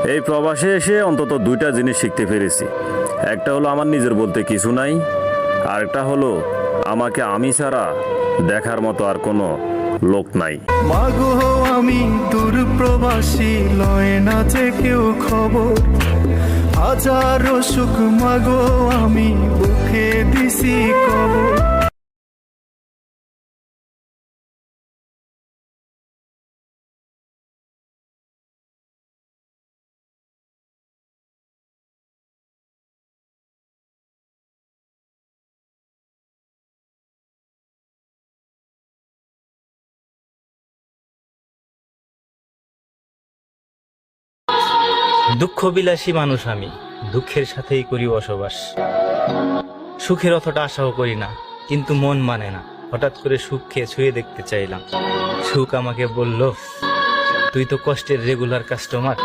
এই প্রবাসে এসে অন্তত দুইটা জিনিস শিখতে পেরেছি। একটা হলো আমার নিজের বলতে কিছু নাই, আরেকটা হলো আমাকে আমি ছাড়া দেখার মতো আর কোনো লোক নাই। মাগো আমি দূর প্রবাসী, লয় না যে কেউ খবর। হাজারো সুখ মাগো আমি বুকে দিছি কবর। দুঃখ বিলাসী মানুষ আমি, দুঃখের সাথেই করি বসবাস। সুখের অতটা আশাও করি না, কিন্তু মন মানে না। হঠাৎ করে সুখকে ছুঁয়ে দেখতে চাইলাম। সুখ আমাকে বলল, তুই তো কষ্টের রেগুলার কাস্টমার।